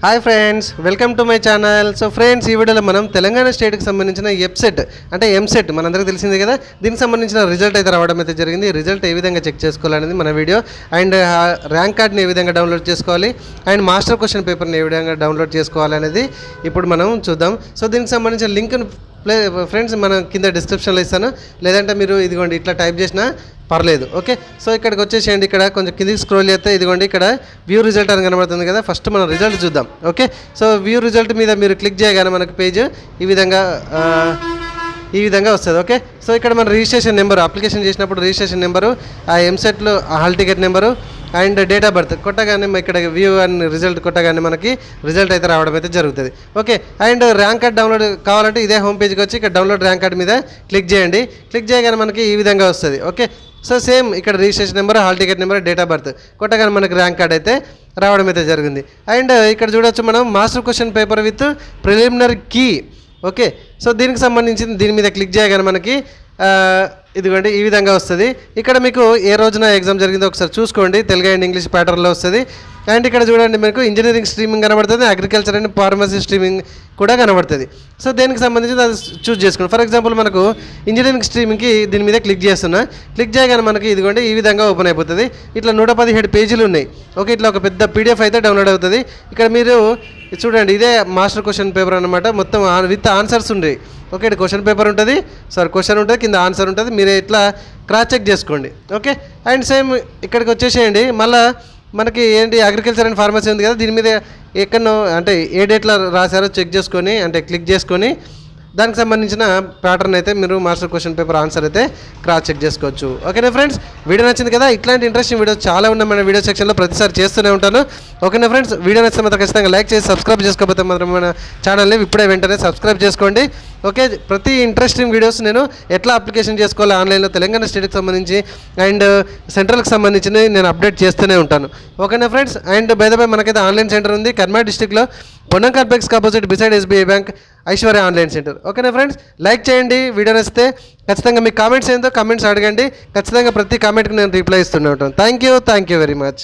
Hi friends, welcome to my channel. So friends, ఈ వీడియోలో మనం తెలంగాణ స్టేట్కి సంబంధించిన ఎఫ్సెట్ అంటే ఎంసెట్ మనందరికీ తెలిసిందే కదా, దీనికి సంబంధించిన రిజల్ట్ అయితే రావడం అయితే జరిగింది. రిజల్ట్ ఏ విధంగా చెక్ చేసుకోవాలనేది మన వీడియో. అండ్ ర్యాంక్ కార్డ్ని ఏ విధంగా డౌన్లోడ్ చేసుకోవాలి అండ్ మాస్టర్ క్వశ్చన్ పేపర్ని ఏ విధంగా డౌన్లోడ్ చేసుకోవాలనేది ఇప్పుడు మనం చూద్దాం. సో దీనికి సంబంధించిన లింక్ను ఫ్రెండ్స్ మనం కింద డిస్క్రిప్షన్లో ఇస్తాను, లేదంటే మీరు ఇదిగోండి ఇట్లా టైప్ చేసినా పర్లేదు. ఓకే, సో ఇక్కడికి వచ్చేసేయండి. ఇక్కడ కొంచెం కిందికి స్క్రోల్ చేస్తే ఇదిగోండి ఇక్కడ వ్యూ రిజల్ట్ అని కనబడుతుంది కదా. ఫస్ట్ మనం రిజల్ట్ చూద్దాం. ఓకే, సో వ్యూ రిజల్ట్ మీద మీరు క్లిక్ చేయగానే మనకు పేజ్ ఈ విధంగా వస్తుంది. ఓకే, సో ఇక్కడ మన రిజిస్ట్రేషన్ నెంబరు, అప్లికేషన్ చేసినప్పుడు రిజిస్ట్రేషన్ నెంబరు, ఆ ఎంసెట్లో hall ticket number and date of birth కొట్టగానే ఇక్కడ వ్యూ అండ్ రిజల్ట్ కొట్టగానే మనకి రిజల్ట్ అయితే రావడం అయితే జరుగుతుంది. Okay, and rank card download కావాలంటే ఇదే హోమ్ పేజ్కి వచ్చి ఇక్కడ డౌన్లోడ్ ర్యాంక్ కార్డ్ మీద క్లిక్ చేయండి. క్లిక్ చేయగానే మనకి ఈ విధంగా వస్తుంది. ఓకే, సో సేమ్ ఇక్కడ registration number, hall ticket number, date of birth కొట్టగానే మనకి ర్యాంక్ కార్డ్ అయితే రావడం అయితే జరిగింది. అండ్ ఇక్కడ చూడొచ్చు మనం master question paper with preliminary key. Okay, so దీనికి సంబంధించి దీని మీద క్లిక్ చేయగానే మనకి ఇదిగోండి ఈ విధంగా వస్తుంది. ఇక్కడ మీకు ఏ రోజున ఎగ్జామ్ జరిగిందో ఒకసారి చూసుకోండి, తెలుగు అండ్ ఇంగ్లీష్ ప్యాటర్న్లో వస్తుంది. అండ్ ఇక్కడ చూడండి మీకు ఇంజనీరింగ్ స్ట్రీమింగ్ కనబడుతుంది, అగ్రికల్చర్ అండ్ ఫార్మసీ స్ట్రీమింగ్ కూడా కనబడుతుంది. సో దేనికి సంబంధించి అది చూస్ చేసుకోండి. ఫర్ ఎగ్జాంపుల్ మనకు ఇంజనీరింగ్ స్ట్రీమింగ్కి దీని మీద క్లిక్ చేస్తున్నా. క్లిక్ చేయగానే మనకి ఇదిగోండి ఈ విధంగా ఓపెన్ అయిపోతుంది. ఇట్లా 117 పేజీలు ఉన్నాయి. ఓకే, ఇట్లా ఒక పెద్ద పీడిఎఫ్ అయితే డౌన్లోడ్ అవుతుంది. ఇక్కడ మీరు చూడండి ఇదే మాస్టర్ క్వశ్చన్ పేపర్ అనమాట, మొత్తం విత్ ఆన్సర్స్ ఉన్నాయి. ఓకే, ఇక్కడ క్వశ్చన్ పేపర్ ఉంటుంది, క్వశ్చన్ ఉంటుంది, కింద ఆన్సర్ ఉంటుంది. మీరు ఇట్లా క్రాస్ చెక్ చేసుకోండి. ఓకే, అండ్ సేమ్ ఇక్కడికి వచ్చేసేయండి. మళ్ళీ మనకి ఏంటి అగ్రికల్చర్ అండ్ ఫార్మసీ ఉంది కదా, దీని మీద ఎక్కడో అంటే ఏ డేట్లో రాశారో చెక్ చేసుకొని అంటే క్లిక్ చేసుకొని దానికి సంబంధించిన ప్యాటర్న్ అయితే మీరు మాస్టర్ క్వశ్చన్ పేపర్ ఆన్సర్ అయితే క్రాస్ చెక్ చేసుకోవచ్చు. ఓకేనా ఫ్రెండ్స్, వీడియో నచ్చింది కదా. ఇట్లాంటి ఇంట్రెస్టింగ్ వీడియోస్ చాలా ఉన్నాయి మన వీడియో సెక్షన్లో, ప్రతిసారి చేస్తూనే ఉంటాను. ఓకేనా ఫ్రెండ్స్, వీడియో నచ్చితే మాత్రం ఖచ్చితంగా లైక్ చేసి సబ్స్క్రైబ్ చేసుకోకపోతే మాత్రం మన ఛానల్ని ఇప్పుడే వెంటనే సబ్స్క్రైబ్ చేసుకోండి. ఓకే, ప్రతి ఇంట్రెస్టింగ్ వీడియోస్ నేను ఎట్లా అప్లికేషన్ చేసుకోవాలి ఆన్లైన్లో తెలంగాణ స్టేట్కి సంబంధించి అండ్ సెంట్రల్కి సంబంధించి నేను అప్డేట్ చేస్తూనే ఉంటాను. ఓకేనా friends, and by the by మనకైతే ఆన్లైన్ సెంటర్ ఉంది కర్మాడ్ డిస్టిక్లో, పొన్నం కాంప్లెక్స్కి opposite beside SBI bank, Aishwarya online centre. ఓకేనా ఫ్రెండ్స్, లైక్ చేయండి, వీడియో నచ్చితే ఖచ్చితంగా మీ కామెంట్స్ ఏందో కామెంట్స్ అడగండి. ఖచ్చితంగా ప్రతి కామెంట్కి నేను రిప్లై ఇస్తూనే ఉంటాను. Thank you very much.